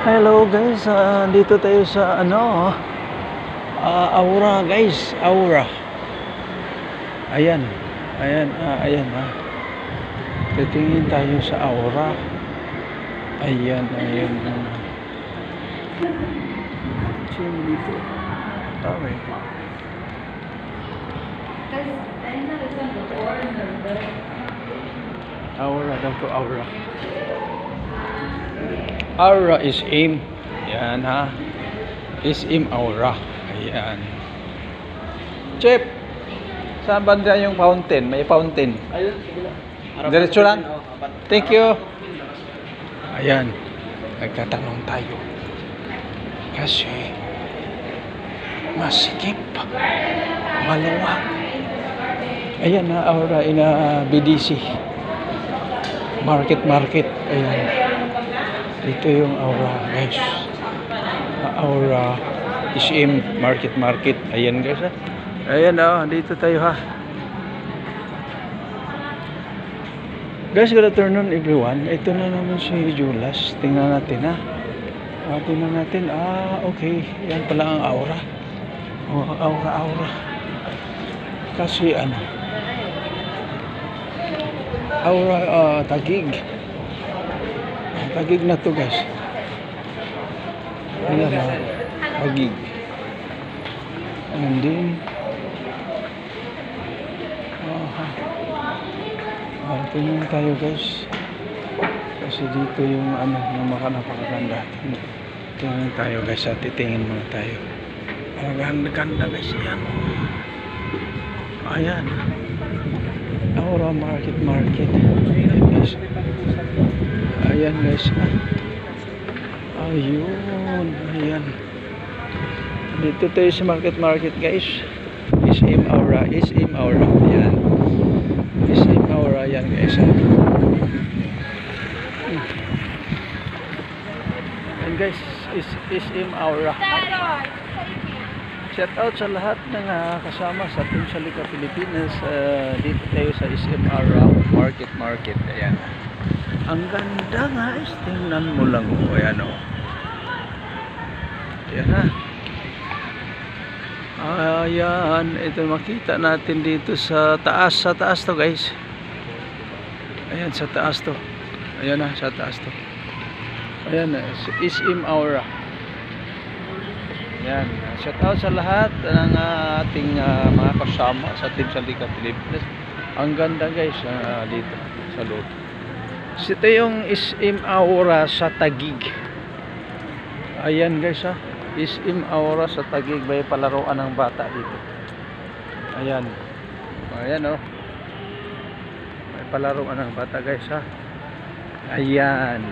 Hello guys, dito tayo sa Aura guys, Aura. Ayan, ayan titingin tayo sa Aura. Ayan. Sino dito? Okay. Aura daw to, Aura. Aura is aim. Yan ha. Is aim Aura. Ayan. Chip. Saan banda yung fountain? May fountain. Ayun, sige lang. Diretso lang. Thank you. Ayan. Nagtatanong tayo. Kasi masikip. Maluwag. Ayan na, Aura in BDC. Market. Ayan. Dito yung Aura guys. Aura SM market. Ayan guys ha. Ayan dito tayo ha. Guys, good afternoon everyone. Ito na naman si Julas. Tingnan natin ha. Okay. Yan pala ang Aura. Aura. Kasi Aura Taguig. Taguig na to guys. Ayan Taguig. And then tingnan tayo guys. Kasi dito yung napakaganda. Tingnan tayo guys. Titingin muna tayo. Ang ganda guys. Ayan. Aura market. Ayan guys. Ayan. Dito tayo sa market guys. SM Aura. Ayan. SM Aura yan guys. Ayan guys. SM Aura. Shout out sa lahat ng kasama sa Team Salika Pilipinas. Dito tayo sa SM Aura market. Ayan. Ang ganda guys, tingnan mo lang. Ayan Ayan, ito makita natin dito sa taas to guys. Ayan sa taas to. Sa taas to. Ayan, SM Aura. Ayan, shout out sa lahat ng ating mga kasama sa Team Salika Pilipinas. Ang ganda guys dito sa loob. Ito yung SM Aura sa Taguig. Ayan guys SM Aura sa Taguig. May palaruan ng bata dito. Ayan may palaruan ng bata guys Ayan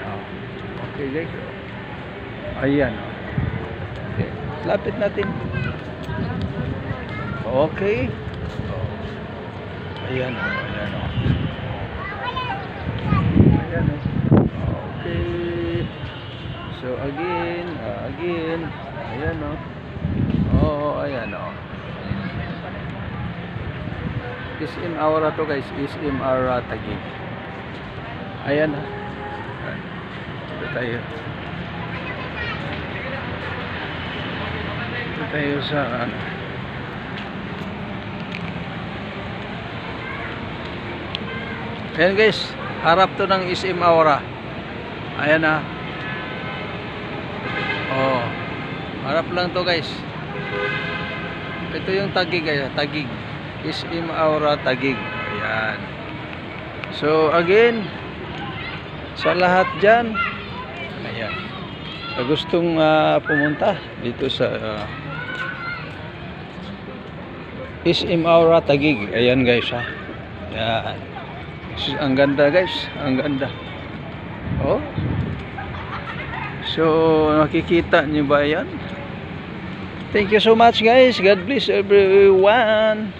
okay guys Ayan okay. Lapit natin. Okay. Ayan okay. So again ayan ayan SM Aura to guys. SM Aura Taguig. Ayan Ito tayo sa ayan guys, harap to ng SM Aura. Ayan harap lang to guys. Ito yung Taguig guys. Taguig SM Aura Taguig. Ayan. So again, sa lahat dyan, ayan, gustong pumunta dito sa SM Aura Taguig. Ayan guys Ayan. Ang ganda guys. Ang ganda. So nakikita nyo ba yan? Thank you so much guys. God bless everyone.